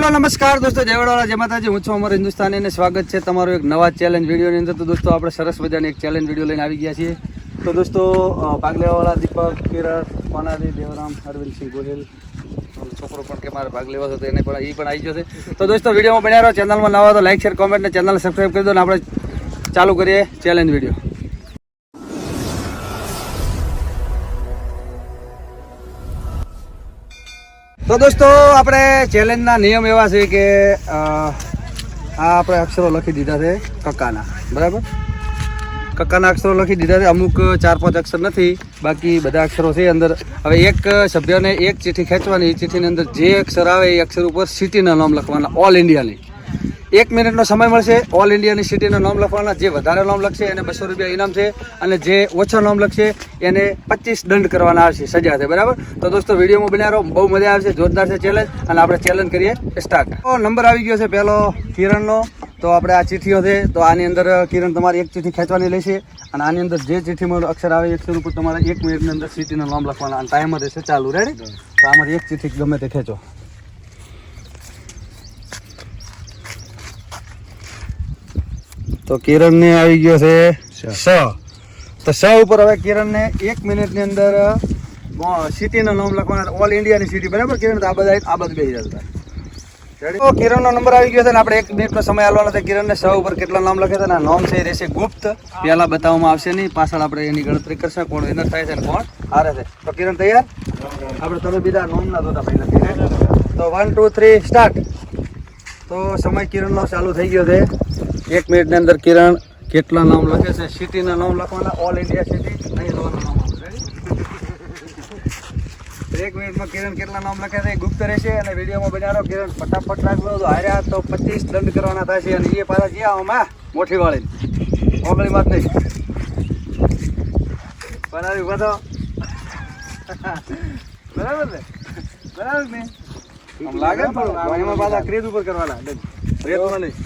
Hello નમસ્કાર દોસ્તો, જય વડોદરા, જય માતાજી. હું છું અમર હિન્દુસ્તાની અને સ્વાગત છે તમારું એક નવા ચેલેન્જ વિડીયોની અંદર. તો દોસ્તો આપણે સરસ મજાની એક ચેલેન્જ વિડીયો લઈને આવી ગયા છીએ. તો દોસ્તો ભાગ લેવાવાળા દીપક, કિરણ, માનાદી, દેવરામ, અરવિંદસિંહ ગોહિલ, છોકરો પણ કે મારે ભાગ લેવો હતો એને પણ એ પણ આવી ગયો છે. તો દોસ્તો વિડીયોમાં બન્યા રહો. ચેનલમાં નવા તો લાઈક, શેર, કોમેન્ટ ને ચેનલ સબસ્ક્રાઈબ કરી દો ને આપણે ચાલુ કરીએ ચેલેન્જ વિડીયો. તો દોસ્તો આપણે ચેલેન્જના નિયમ એવા છે કે આ આપણે અક્ષરો લખી દીધા છે કક્કાના, બરાબર? કક્કાના અક્ષરો લખી દીધા છે. અમુક 4-5 અક્ષર નથી, બાકી બધા અક્ષરો છે અંદર. હવે એક સભ્યને એક ચિઠ્ઠી ખેંચવાની, એ ચિઠ્ઠીની અંદર જે અક્ષર આવે એ અક્ષર ઉપર સિટીના નામ લખવાના, ઓલ ઇન્ડિયાની. 1 મિનિટનો સમય મળશે. ઓલ ઇન્ડિયાની સિટીના નામ લખવાના. જે વધારે નામ લખશે એને 200 રૂપિયા ઇનામ છે, અને જે ઓછા નામ લખશે એને 25 દંડ કરવાના આવશે, સજા છે, બરાબર? તો દોસ્તો વિડીયોમાં બન્યા રહો, બહુ મજા આવશે, જોરદાર છે ચેલેન્જ. અને આપણે ચેલેન્જ કરીએ સ્ટાર્ટ. તો નંબર આવી ગયો છે પહેલો કિરણનો. તો આપણે આ ચિઠ્ઠીઓ છે, તો આની અંદર કિરણ તમારે એક ચિઠ્ઠી ખેંચવાની લેશે, અને આની અંદર જે ચિઠ્ઠીમાં અક્ષર આવે એ અક્ષર ઉપર તમારે 1 મિનિટની અંદર સિટીનું નામ લખવાના, અને ટાઈમર રહેશે ચાલુ. રેડી? તો આમાંથી એક ચિઠ્ઠી ગમે તે ખેંચો. તો કિરણને આવી ગયો છે સ. તો સ ઉપર હવે કિરણને 1 મિનિટની અંદર સિટીનું નામ લખવાના, ઓલ ઇન્ડિયાની સિટી, બરાબર? કિરણ તો આ બધા બેસી જતા. તો કિરણનો નંબર આવી ગયો છે, ને આપણે 1 મિનિટનો સમય આલવાનો છે. કિરણને સ ઉપર કેટલા નામ લખે છે, નામ છે એ રહેશે ગુપ્ત. પહેલા બતાવવામાં આવશે નહીં, પાછળ આપણે એની ગણતરી કરશે કોણ વિનર થાય છે ને કોણ હારે છે. તો કિરણ તૈયાર? આપણે તમે બીજા નામ ના દોતા પહેલા. તો 1 2 3 સ્ટાર્ટ. તો સમય કિરણનો ચાલુ થઈ ગયો છે. 1 મિનિટની અંદર કિરણ કેટલા નામ લખે છે, સિટીના નામ લખવાના, ઓલ ઇન્ડિયા સિટી, અહીં નામ. 1 મિનિટમાં કિરણ કેટલા નામ લખે છે એ ગુપ્ત રહેશે, અને વિડીયોમાં બન્યા કિરણ ફટાફટ રાખવો. તો હાર્યા તો 25 દંડ કરવાના થશે, અને એ પાછા જ્યાં આમાં મોટી વાળી ઓગળી વાત નહીં બનાવી બધો. બરાબર ને? બરાબર ને? આમ લાગે ને થોડું એમાં પાછા ક્રેઝ ઉપર કરવાના, રેતમાં નહીં.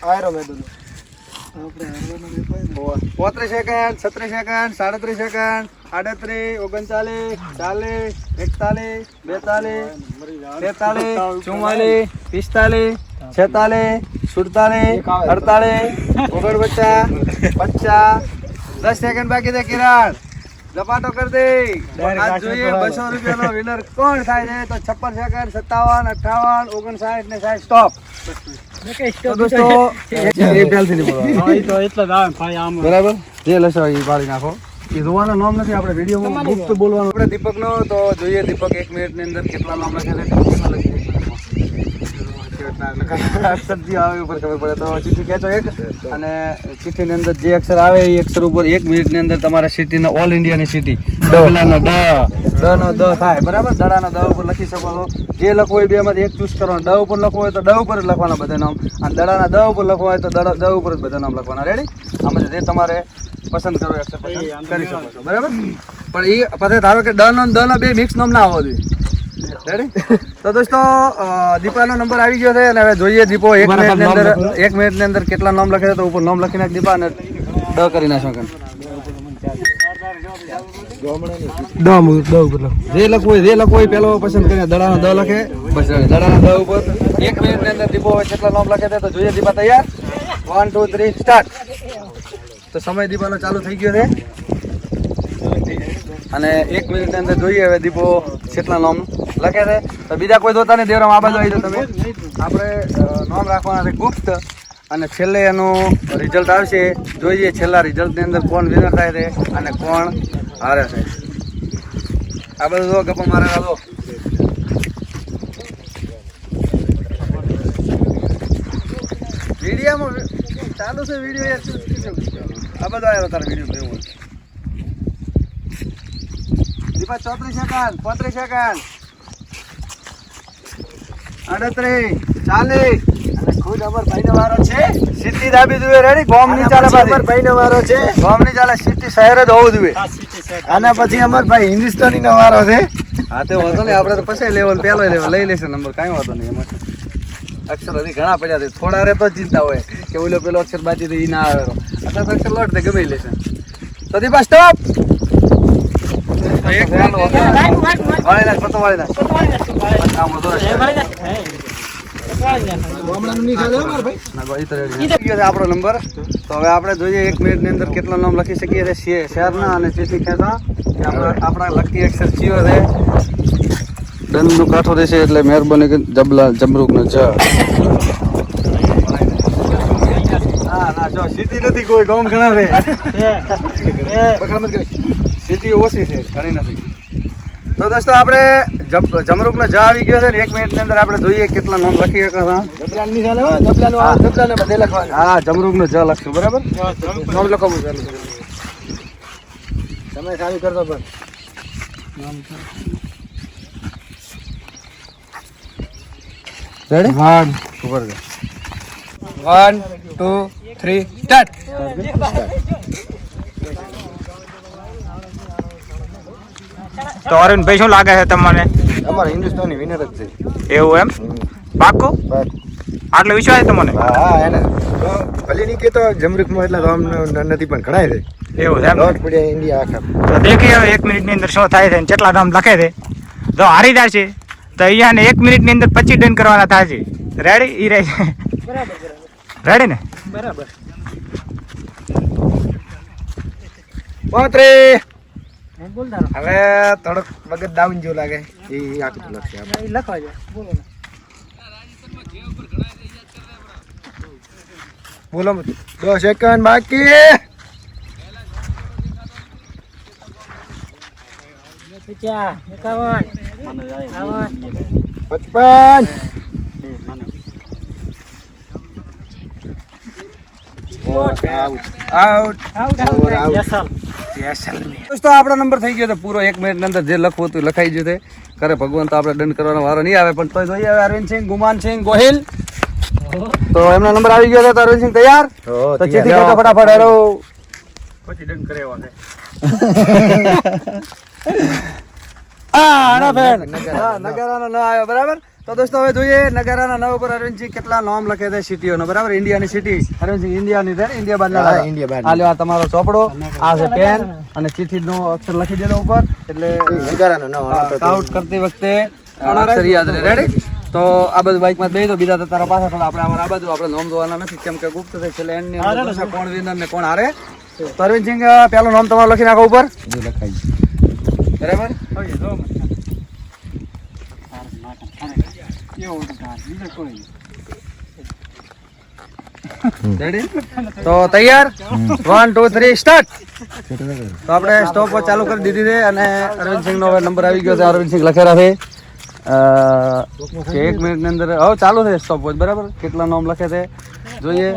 આયરો મેં બધું 35 સેકન્ડ, 36 સેકન્ડ, 37 સેકન્ડ, 38, 39, 40, 41, 42, 43, 44, 45, 46, 47, 48, 49, 50, 10 સેકન્ડ બાકી છે. કિરણ ઝપાટો કરી દે. આજ જોઈએ 200 રૂપિયાનો વિનર કોણ થાય છે. તો 56 સેકન્ડ, 57, 58, 59 ને 60. સ્ટોપ. દોસ્તો બરાબર જે લસો એ પાડી નાખો. એ જોવાનો નામ નથી, આપણે વિડીયોમાં ગુપ્ત બોલવાનું. આપણે દીપકનો તો જોઈએ દીપક 1 મિનિટની અંદર કેટલા નામ લખે છે. સબ્જી આવે ઉપર ખબર પડે. તો ચિઠ્ઠી ખેંચો એક, અને ચિઠ્ઠીની અંદર જે અક્ષર આવે એ અક્ષર ઉપર 1 મિનિટની અંદર તમારા સિટીનો, ઓલ ઇન્ડિયાની સિટી, ડબલાનો ડ, નો દ થાય, બરાબર? દડાનો દ ઉપર લખી શકો છો. જે લખવું હોય બેમાંથી એક ચૂઝ કરવાનું. ડ ઉપર લખવું હોય તો ડ ઉપર જ લખવાના બધા નામ, અને દડાના દ ઉપર લખવા હોય તો દ ઉપર જ બધા નામ લખવાના. રેડી? આમાં જે તમારે પસંદ કરો અક્ષર પસંદ કરી શકો છો, બરાબર? પણ એ પછી ધારો કે ડ નો બે મિક્સ નામ ના આવવા જોઈએ. રેડી? તો દોસ્તો દીપાનો નંબર આવી ગયો છે, અને હવે જોઈએ દીપો 1 મિનિટની અંદર કેટલા નામ લખે છે. તો ઉપર નામ લખી નાખ દીપા, અને ડ કરી નાખો. જે લખવું હોય પેલો પસંદ કરીને દડાનો દ લખે, બસ. દડાના દ ઉપર 1 મિનિટની અંદર દીપો કેટલા નામ લખે છે. તો જોઈએ દીપા તૈયાર? 1 2 3 સ્ટાર્ટ. તો સમય દીપાનો ચાલુ થઈ ગયો છે, અને 1 મિનિટની અંદર જોઈએ હવે દીપો કેટલા નામ લખે છે. તો બીજા કોઈ દોતા નહીં, દેવરામ આ બાજુ આવી જાઓ તમે. આપણે નામ રાખવાના છે ગુપ્ત, અને છેલ્લે એનું રિઝલ્ટ આવશે. જોઈએ છેલ્લા રિઝલ્ટની અંદર કોણ વિનર થાય છે અને કોણ હારે છે. આ બધું જો ગપ્પા મારે દો. વિડીયોમાં ચાલુ છે વિડીયો યાર. આ બધો આવ્યો તારે વિડીયો જોવો. Deepa 34 second, 35 second, 38, 40. ખુદ અમરભાઈ નો વારો છે. સિટી દાબી જોઈએ. રેડી? ગોમ ની ચાલે, અમરભાઈ નો વારો છે. ગોમ ની ચાલે, સિટી શહેર જ હોવું જોઈએ. આના પછી અમરભાઈ હિન્દુસ્તાની નો વારો છે. હા તો વાંધો નહીં, આપણે તો પછી લેવલ પહેલો લેવલ લઈ લેશે નંબર, કાંઈ વાંધો નહીં. એમાં અક્ષર હજી ઘણા પડ્યા છે, થોડા રે તો ચિંતા હોય કે ઓલો પેલો અક્ષર બાજી તો એ ના આવે. અત્યારે અક્ષર લોટ દે ગમે લેશે. તો દીપા સ્ટોપ. આપણો નંબર. તો હવે આપણે જોઈએ 1 મિનિટની અંદર કેટલા નામ લખી શકીએ છીએ શહેરના અને ચીઠી ખેંચા આપણા લખી અક્ષર ચિયો છે. દંડનો કાંઠો રહેશે એટલે મહેરબાની કરી જમરૂકનો જ. હા ના જો સિટી નથી કોઈ ગામ ઘણા છે. સિટી ઓછી છે ઘણી નથી. તો દોસ્તો આપણે જમરૂકનો જ આવી ગયો છે ને 1 મિનિટની અંદર આપણે જોઈએ કેટલા નામ લખી શકે. હા જમરૂકનો જ લખશું બરાબર. નામ લખવું તમે ચાલુ કરતો પણ રેડી 1 2 3 સ્ટાર્ટ. તો અરવિંદભાઈ શું લાગે છે તમને? અમારા હિન્દુસ્તાની વિનર જ છે. એવું એમ? પાક્કું? આટલો વિશ્વાસ છે તમને? હા એને તો ભલે નહીં કહેતો જમરૂકમાં એટલે તો આમ નથી પણ ઘણાય છે. એવું છે એમ? લોટ પડ્યા ઇન્ડિયા આખા. તો દેખીએ હવે 1 મિનિટની અંદર શું થાય છે અને કેટલા નામ લખે છે. જો હારી જાય છે તો અહીંયા 1 મિનિટની અંદર 25 ડન કરવાના થાય છે. રેડી? ઈ રહે છે. રેડી ને? બરાબર. 35 હવે થોડોક મગજ ડાઉન જેવું લાગે એ આખું લખશે આપણે લખવા જાય. બોલો 2 સેકન્ડ બાકી. 55 આઉટ. દોસ્તો આપણો નંબર થઈ ગયો તો પૂરો 1 મિનિટની અંદર જે લખવું હતું લખાઈ ગયું છે. કરે ભગવાન તો આપણે દંડ કરવાનો વારો નહીં આવે પણ તોય જોઈએ. અરવિંદસિંહ ગુમાનસિંહ ગોહિલ તો એમનો નંબર આવી ગયો છે. તો અરવિંદસિંહ તૈયાર? તો ચીઠી કાઢો ફટાફટ. હેરો પછી દંડ કરે એવા છે. નગારાનો ન આવ્યો બરાબર. તો દોસ્તો હવે જોઈએ નગારાના નવ ઉપર અરવિંદસિંહ કેટલા નામ લખે છે સિટીઓનો બરાબર. ઇન્ડિયાની સિટી અરવિંદસિંહ ઇન્ડિયાની છે. ઇન્ડિયા બાદ આ લ્યો આ તમારો ચોપડો, આ છે પેન અને ચિઠ્ઠીનો અક્ષર લખી દેલો ઉપર એટલે કાઉન્ટ કરતી વખતે અક્ષર યાદ રહે. રેડી? તો આ બધું બાઇકમાં બેસી દો. બીજા તો તારા પાછા થોડા આપણે અમારા આ બાજુ આપણે નામ જોવાના નથી કેમ કે ગુપ્ત છે. છેલ્લે એની અંદર કોણ વિનર ને કોણ હારે. તો અરવિંદસિંહ પેલું નામ તમારું લખી નાખો ઉપર બરાબર. તો તૈયાર 1 2 3 સ્ટાર્ટ. તો આપણે સ્ટોપ વોચ ચાલુ કરી દીધી છે અને અરવિંદસિંહ નો નંબર આવી ગયો છે. અરવિંદસિંહ લખેલા છે 1 મિનિટની અંદર. હવે ચાલુ છે સ્ટોપ વોચ બરાબર. કેટલા નામ લખે છે જોઈએ.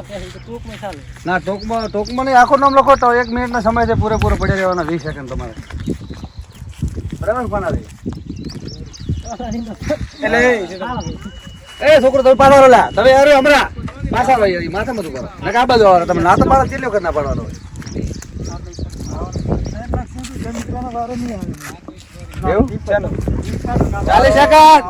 ના ટોકમાં નહીં આખું નામ લખો તો 1 મિનિટનો સમય છે. પૂરેપૂરો પડ્યા રહેવાના 20 સેકન્ડ તમારે બરાબર. કોના એટલે એ છોકરો તમે પાછા લા તમે અરે હમણાં પાછા ભાઈ માથા મતું કરો ને આ બાજુ આવે તમે ના તો મારા ચેલ્યો કરના પાડવાનો હોય એવું ચાલો 40 સેકન્ડ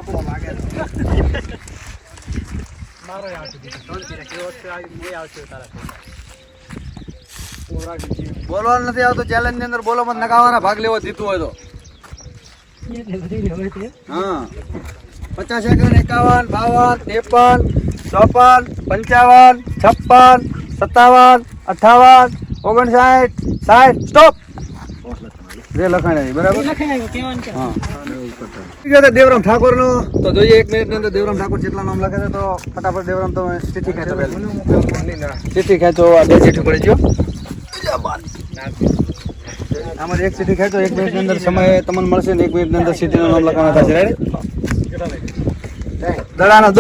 બોલવાનું નથી આવતો. ચેલેન્જ ની અંદર બોલો મત નકાવાના. ભાગ લેવો જીતવું હોય તો હા 50 સેકન્ડ 51 52 53 54 55 56 57 58 60 સ્ટોપ. જે લખાણ બરાબર હા દેવરામ ઠાકોર નો. તો જોઈએ 1 મિનિટ ની અંદર દેવરામ ઠાકોર કેટલા નામ લખે છે. તો ફટાફટ દેવરામ તમે ચિઠ્ઠી ખેંચો. ચિઠ્ઠી ખેંચો. આ 2 ચિઠ્ઠી પડી ગયો આમાં. 1 ચિઠ્ઠી ખેંચો. 1 મિનિટ ની અંદર સમય તમને મળશે ને 1 મિનિટ ની અંદર સિટી નું નામ લખવાનું થશે. રેડી? દડાનો દ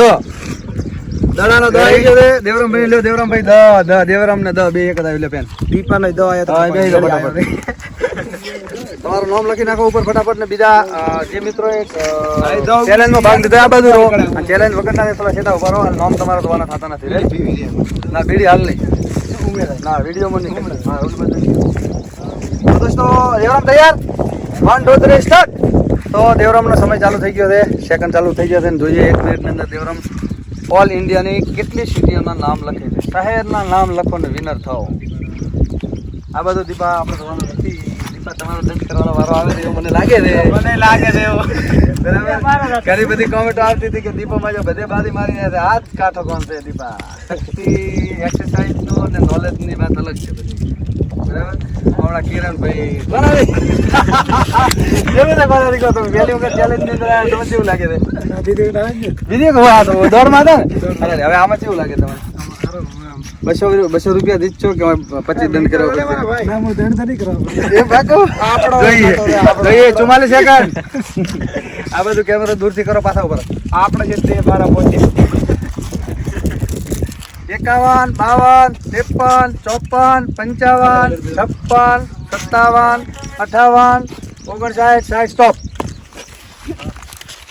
આવી ગયો છે. દેવરામભાઈ લ્યો. દેવરામભાઈ દ દેવરામ ને દ બે એક જ આવી લે પેન. દીપા ને દ આવ્યા તો તમારું નામ લખી નાખો ઉપર ફટાફટ. ને બીજા જે મિત્રો ચેલેન્જ માં ભાગ લીધો આ બાજુ રહો. ચેલેન્જ વગર ના થોડા છેટા ઉભા રહો. નામ તમારા જોવાના થતા નથી. ના બીડી હાલ નહીં ના વિડીયોમાં નહીં. હા તો દોસ્તો દેવરામ તૈયાર 1 2 3 સ્ટાર્ટ. તો દેવરામનો સમય ચાલુ થઈ ગયો છે. સેકન્ડ ચાલુ થઈ ગયા છે. જોઈએ 1 મિનિટની અંદર દેવરામ ઓલ ઇન્ડિયાની કેટલી સિટીઓના નામ લખે છે. શહેરના નામ લખો ને વિનર થાઓ. આ બધું દીપા આપણે જોવાનું નથી. દીપા તમારો દંડ કરવાનો વારો આવે છે એવું મને લાગે છે. બરાબર ઘણી બધી કોમેન્ટો આવતી હતી કે દીપામાં જો બધે બાદી મારી રહ્યા છે. આ જ કાંઠો કોણ છે દીપા? શક્તિ એક્સરસાઇઝ નો અને નોલેજ ની વાત અલગ છે બધી. બરાબર હમણાં કિરણભાઈ બરાબર કેવી રીતે બનાવી કહો તમે પહેલી વખત ચેલેન્જ ની અંદર આવ્યા તમને કેવું લાગે છે? વિડીયો હા તો દોડમાં હતા ને? અરે હવે આમાં કેવું લાગે તમને? 200 રૂપિયા દીધો કે 25 દંડ કરવો પડશે? એ બાકો જોઈએ 44 સેકન્ડ. આ બધું કેમેરો દૂરથી કરો પાછા ઉપર. આપણે જે તે મારા પહોંચે 51 52 53 54 55 56 57 58 59 60 સ્ટોપ.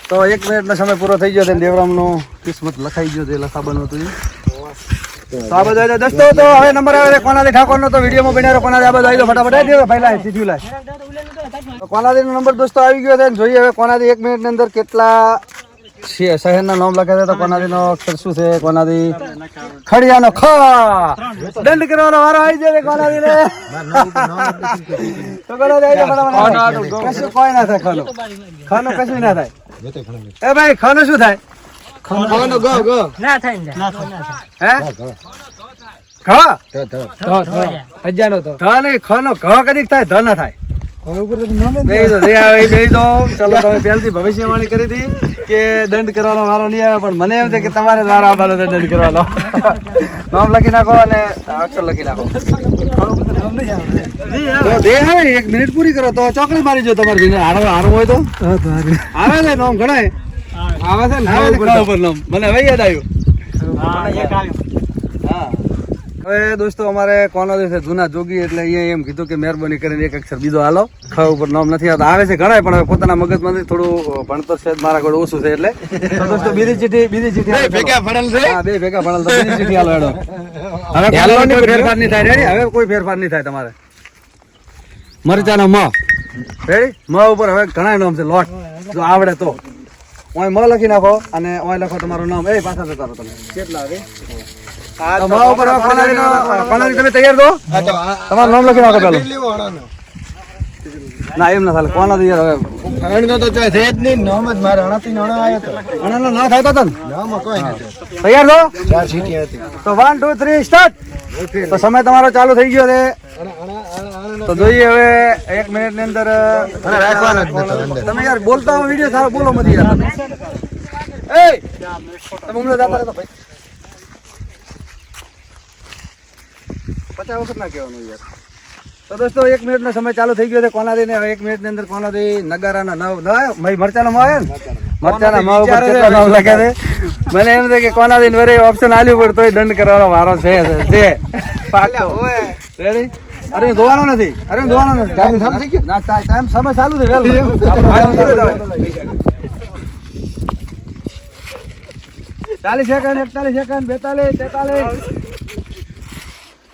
તો 1 મિનિટનો સમય પૂરો થઈ ગયો છે. દેવરામનો કિસ્મત લખાઈ ગયો છે. લખાવાનું હતું તો આ બધું આવી દોસ્તો. તો હવે નંબર આવે છે કોનાદી ઠાકોરનો. તો વિડીયોમાં બનાવ્યો કોનાદી આ બધું આવી ગયો ફટાફટ આવી ગયો પહેલા સીધું લાય. તો કોનાદીનો નંબર દોસ્તો આવી ગયો છે. જોઈએ હવે કોનાદી 1 મિનિટની અંદર કેટલા શહેરના નામ લખે છે. તો કોનાદીનો અક્ષર શું છે? કોનાદી ખડિયાનો ખ. દંડ કરવાનો વારો આવી જાય કોનાદીને. તો કોનાદી આવી જાય ફટાફટ. કશું કોઈ ના થાય ખાનો. ખાનો કશું ના થાય. એ ભાઈ ખાનો શું થાય? ખાનો ગો ગો ના થાય ને હે ખા હજારો તો ધ નહીં ખાનો ઘ કદીક થાય ધ ના થાય. બેહી દો, જે આવે એ બેહી દો. ચલો તમે પહેલથી ભવિષ્યવાણી કરી હતી કે દંડ કરવાનો વારો નહીં આવે, પણ મને એમ છે કે તમારે વારો આવવાનો છે દંડ કરવાનો. નામ લખી નાખો અને અક્ષર લખી નાખો. તો દે આવે 1 મિનિટ પૂરી કરો તો ચોકડી મારી જો તમારે જીને હારવું હોય તો આવે ને નામ ઘણાય આવે છે ને આવે ઉપર નામ મને હવે યાદ આવ્યું. હા હવે દોસ્તો અમારે કોનો છે જૂના જોગી એટલે અહીંયા એમ કીધું કે મહેરબાની કરીને એક અક્ષર બીજો હાલો. ખ ઉપર નામ નથી આવતા. આવે છે ઘણા પણ હવે પોતાના મગજમાંથી થોડું ભણતર છે મારા ઘરે ઓછું છે એટલે. તો દોસ્તો બીજી ચીઠી ભેગા ભણેલ છે. હા બે ભેગા ભણેલ તો બીજી ચીઠી હાલો હેડો. હવે કોઈ ફેરફાર નહીં થાય. રેડી હવે કોઈ ફેરફાર નહીં થાય તમારે. મરચાનો મ રેડી. મ ઉપર હવે ઘણા નામ છે લોટ જો આવડે તો ઓય મ લખી નાખો અને ઓય લખો તમારું નામ. એ પાછા જતા રહો તમે કેટલા આવે તમે તૈયાર દો. તમારું નામ લખી નાખો પેલું. ના એમ ના ચાલે. કોના તૈયાર હવે અણાનો ના થાય તો તને તૈયાર દો. તો 1 2 3 સ્ટાર્ટ. તો સમય તમારો ચાલુ થઈ ગયો છે. તો જોઈએ હવે 1 મિનિટ ની અંદર તમે યાર બોલતા હો વિડીયો સારો બોલો મત યાર. એ તમે ઉમરો જાતા રહેતો ભાઈ 50 વખત ના કહેવાનું યાર. તો દોસ્તો 1 મિનિટનો સમય ચાલુ થઈ ગયો છે કોનાદી ને. હવે 1 મિનિટ ની અંદર કોનાદી નગારાના નવ ભાઈ મરચાનો માં આવે ને મરચાના માં ઉપર કેટલા નામ લખે છે. મને એમ છે કે કોનાદી વરે ઓપ્શન આલ્યું પડતો હોય દંડ કરવાનો વારો છે. રેડી? અરે ધોવાનો નથી. અરે ધોવાનો નથી. ટાઈમ થઈ ગયો ના ટાઈમ સમય ચાલુ છે વેલ. 40 સેકન્ડ 41 સેકન્ડ 42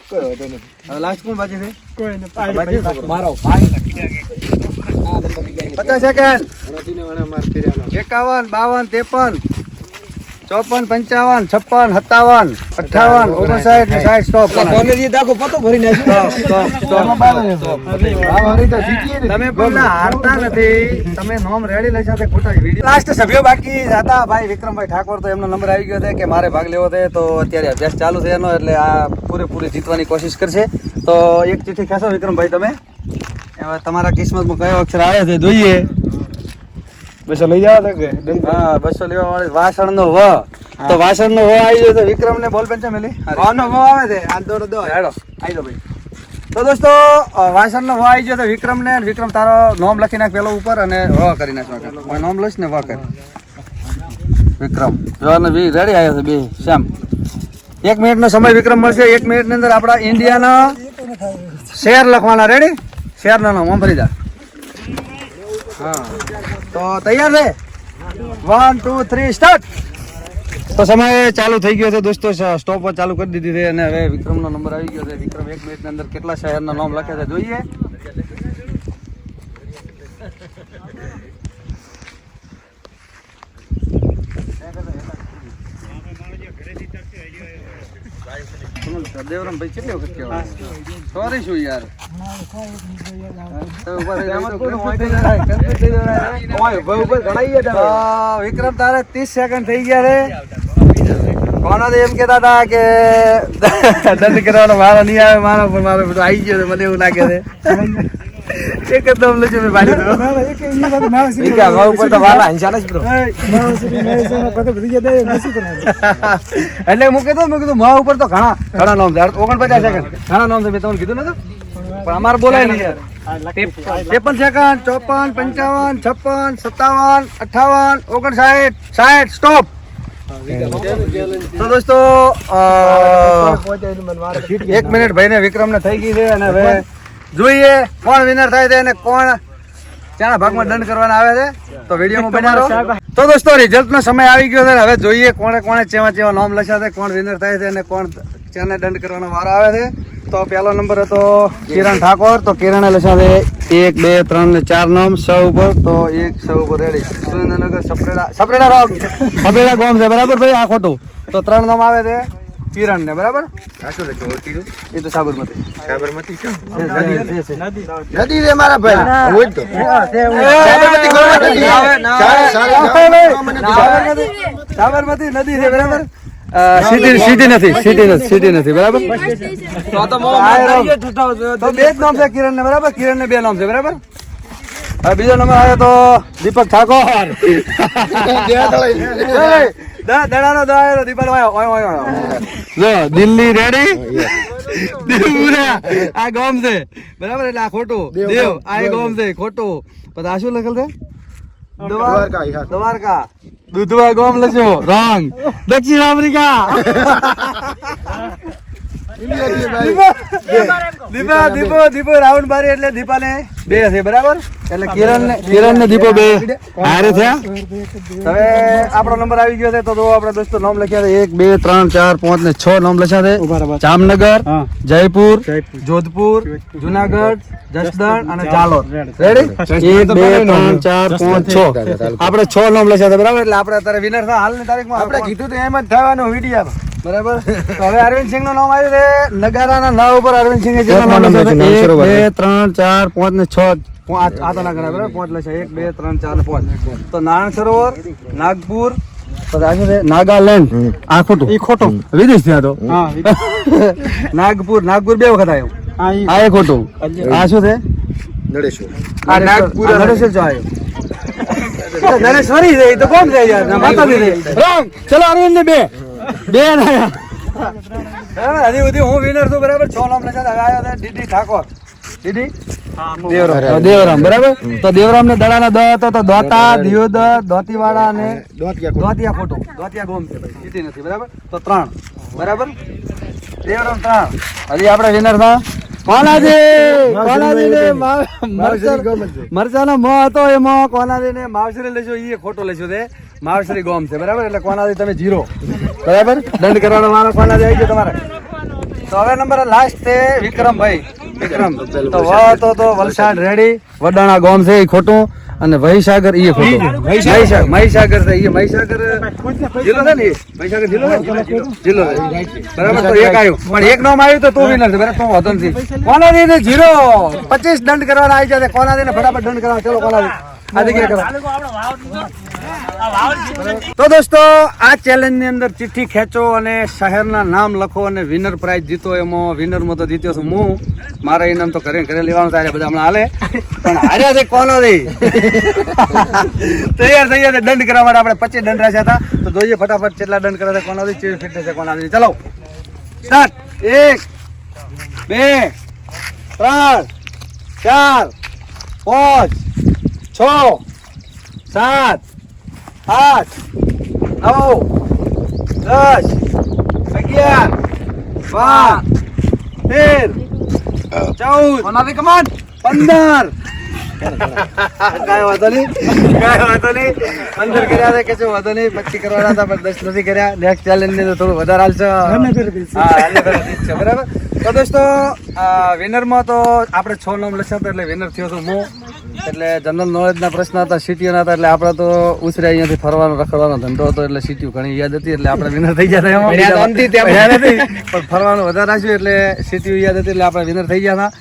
43 લાસ્ટ કોણ બાકી છે? મારો 50 સેકન્ડ 51 52 53 54 55 56 57 58 59 ને 60 સ્ટોપ. તમે પણ હારતા નથી. તમે નોમ રેડી લઈ સાથે ખોટા વિડીયો. લાસ્ટ સભ્યો બાકી હતા ભાઈ વિક્રમભાઈ ઠાકોર. તો એમનો નંબર આવી ગયો છે કે મારે ભાગ લેવો છે. તો અત્યારે અભ્યાસ ચાલુ છે એનો એટલે આ પૂરેપૂરી જીતવાની કોશિશ કરશે. તો એક ચિઠ્ઠી ખેંચો વિક્રમભાઈ તમે. એમાં તમારા કિસ્મતમાં કયો અક્ષર આવે છે જોઈએ. 200 લઈ જાવ કે? હા 200 લેવા વાળી વાસણ નો વ. તો વાસણ નો વ આવી ગયો તો વિક્રમ ને બોલ પેન છે મેલી નો વ આવે છે. આ દોડો દો હેડો આવી દો ભાઈ. તો દોસ્તો વાસણ નો વ આવી ગયો તો વિક્રમ ને. વિક્રમ તારો નામ લખી નાખ પેલો ઉપર અને વ કરી નાખ. નામ લઈશ ને વ કર વિક્રમ. જોને બી રેડી આવ્યો છે બે સેમ. 1 મિનિટ નો સમય વિક્રમ મળશે. 1 મિનિટ ની અંદર આપણા ઇન્ડિયાના શહેર લખવાના. રેડી? શહેર નો નામ ફરી જા. હા તો તૈયાર છે 1 2 3 સ્ટાર્ટ. તો સમય ચાલુ થઈ ગયો છે દોસ્તો. સ્ટોપ ચાલુ કરી દીધી છે અને હવે વિક્રમનો નંબર આવી ગયો છે. વિક્રમ 1 મિનિટની અંદર કેટલા શહેરના નામ લખે છે જોઈએ. દેવરામ ભાઈ કેટલી વખત કહેવાય સોરી શું યાર વિક્રમ તારે 30 સેકન્ડ થઈ ગયા છે કોનો એમ કેતા હતા કે દંડ કરવાનો મારો નહીં આવે મારો પણ મારો બધું આવી ગયો મને એવું લાગે છે એકદમ લજો મેં બાજી દો ઉપર તો વાળા અંશાના જ બ્રો એટલે હું કીધું મા ઉપર તો ઘણા નામ છે 49 સેકન્ડ ઘણા નામ છે મેં તમને કીધું નતું પણ અમારે બોલાય નહીં યાર 53 સેકન્ડ 54 55 56 57 58 59 60 સ્ટોપ તો દોસ્તો 1 મિનિટ ભાઈને વિક્રમને થઈ ગઈ છે અને હવે જોઈએ કોણ વિનર થાય છે અને કોણ ચાના ભાગમાં દંડ કરવાના આવે છે તો વિડીયોમાં બન્યા રહો તો દોસ્તો રિઝલ્ટનો સમય આવી ગયો છે હવે જોઈએ કોણે ચેવા નામ લખ્યા છે કોણ વિનર થાય છે અને કોણ ચાને દંડ કરવાનો વારો આવે છે તો પહેલો નંબર હતો કિરણ ઠાકોર તો કિરણે લખ્યા છે 1 2 3 ને 4 નામ 100 ઉપર તો 100 ઉપર રેડી સુરેન્દ્રનગર સપરેડા ગામ છે બરાબર ભાઈ આ ખોટું તો 3 નામ આવે છે કિરણ ને બરાબર એ તો સાબરમતી નદી રે મારા ભાઈ સાબરમતી નદી છે બરાબર સિટી નથી બરાબર તો બે જ નામ છે કિરણ ને બરાબર કિરણ ને 2 નામ છે બરાબર હવે બીજો નંબર આવ્યો તો દીપક ઠાકોર દડાનો દાયરો દીપક જો દિલ્હી રેડી આ ગામ છે બરાબર એટલે આ ખોટું દેવ આ ગામ છે ખોટું પછી આ શું લખેલ છે દ્વારકા દુધવા ગામ લખ્યો રોંગ દક્ષિણ આફ્રિકા દીપો રાઉન્ડ મારી એટલે દીપાને 2 છે બરાબર એટલે કિરણ ને દીપો 2 હારે થયા હવે આપણો નંબર આવી ગયો છે તો આપણા દોસ્તો નામ લખ્યા છે 1 2 3 4 5 ને 6 નામ લખ્યા છે જામનગર જયપુર જોધપુર જુનાગઢ જસદણ અને જાલોર રેડી 1 2 3 4 5 6 આપણે 6 નામ લખ્યા છે બરાબર એટલે આપણે અત્યારે વિનર થા હાલની તારીખમાં આપણે કીધું તો એમ જ થવાનું વિડીયો બરાબર તો હવે અરવિંદ સિંહ નું નામ આવ્યું છે નગારાના નામ ઉપર અરવિંદ સિંહ 1 2 3 4 5 ને 6 આ તો ના કરાય બરાબર 5 લખ્યા 1 2 3 4 ને 5 તો નારાયણ સરોવર નાગપુર નાગાલેન્ડ આ ખોટું એ ખોટું વિદેશ થયા તો નાગપુર 2 વખત આવ્યો આ એ ખોટું આ શું છે નડેશ્વર નાગપુર નડેશ્વર જો આવ્યો નરેશ્વરી છે એ તો કોણ છે યાર માતાજી છે રોંગ ચલો અરવિંદ ને 2 ના હજી સુધી હું વિનર છું બરાબર 6 નામ લખ્યા હવે આવ્યો છે ડીડી ઠાકોર ડીડી દેવરામ બરાબર તો દેવરામ ને દડાના દ હતો તો દોતા દિયોદ દોતીવાડા અને દોતિયા ખોટું દોતિયા ગોમ છે ભાઈ સીધી નથી બરાબર તો 3 બરાબર દેવરામ 3 હજી આપણે વિનર થા કોનાજી ને મરચાનો મો હતો એમાં કોનાજી ને માવશ્રી લેજો એ ખોટો લેજો છે માવશ્રી ગોમ છે બરાબર એટલે કોનાજી તમે 0 બરાબર દંડ કરવાનો મારો કોનાજી આવી ગયો તમારે તો હવે નંબર લાસ્ટ છે વિક્રમભાઈ વિક્રમ તો વલસાડ રેડી વડાણા ગામ છે એ ખોટું અને વહીસાગર એ ખોટું મહીસાગર છે એ મહીસાગર જિલ્લો છે ને મહીસાગર જિલ્લો છે બરાબર તો એક આવ્યું પણ એક નામ આવ્યું તો તું વિનર છે બરાબર તો વધુ નથી કોનાજી ને 0 25 દંડ કરવાના આવી જશે કોનાજી ને ફટાફટ દંડ કરવા ચલો કોનાજી આ જગ્યાએ કરો તો દોસ્તો આ ચેલેન્જ ની અંદર ચિઠ્ઠી ખેંચો અને શહેરના નામ લખો અને વિનર પ્રાઇઝ જીતો એમાં વિનરમાં તો જીત્યો છું હું મારા ઇનામ તો ઘરે લેવાનું થાય બધા હમણાં હાલે પણ હાર્યા છે કોનો રે તૈયાર થઈ ગયા દંડ કરવા માટે આપણે 25 દંડ રાખ્યા હતા તો જોઈએ ફટાફટ કેટલા દંડ કરે છે કોનો રે ચેવી ફિટનેસ છે કોનો રે ચલો સ્ટાર્ટ 1 2 3 4 5 6 7 8 9 10 11 12 13 14 કમાન 15 કાંઈ વાંધો નહીં 15 કર્યા છે કે શું વાંધો નહીં 25 કરવાના હતા પણ 10 નથી કર્યા નેક્સ્ટ ચેલેન્જ ને તો થોડું વધારે હાલશે બરાબર તો દોસ્તો વિનરમાં તો આપણે 6 નામ લખ્યા હતા એટલે વિનર થયો છું હું એટલે જનરલ નોલેજના પ્રશ્ન હતા, સિટીઓના હતા, એટલે આપણે તો ઉછરે અહીંયાથી ફરવાનો રખડવાનો ધંધો હતો, એટલે સિટીઓ ઘણી યાદ હતી, એટલે આપણે વિનર થઈ ગયા હતા એમાં. ભણ્યા નથી, પણ ફરવાનું વધારે રાખ્યું એટલે સિટીઓ યાદ હતી, એટલે આપણે વિનર થઈ ગયા હતા.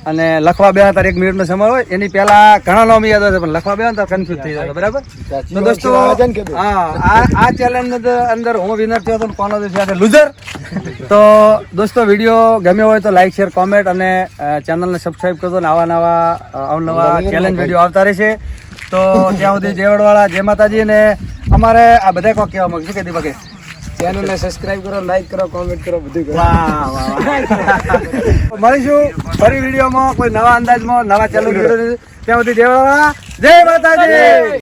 અને લખવા બે હતા 1 મિનિટનો સમય હોય, એની પહેલા ઘણા નામ યાદ હતા, પણ લખવા બે હતા કન્ફ્યુઝ થઈ જતો. બરાબર. તો દોસ્તો આ ચેલેન્જ અંદર હું વિનર થયો હતો, કોનો થયો લૂઝર. તો દોસ્તો વિડીયો ગમ્યો હોય તો લાઈક, શેર, કોમેન્ટ અને ચેનલને સબસ્ક્રાઈબ કરજો. અને આવા અવનવા ચેલેન્જ વિડીયો આવતા રહેશે. તો ત્યાં સુધી જય વડવાળા, જય માતાજી. અને અમારે આ બધા કોઈ કહેવા માંગે છે કે દીપકે ચેનલને સબસ્ક્રાઇબ કરો, લાઈક કરો, કોમેન્ટ કરો, બધું કરો. મળીશું ફરી વિડીયોમાં કોઈ નવા અંદાજમાં નવા ચેલેન્જ વિડીયો. ત્યાં સુધી જય વડવાળા, જય માતાજી.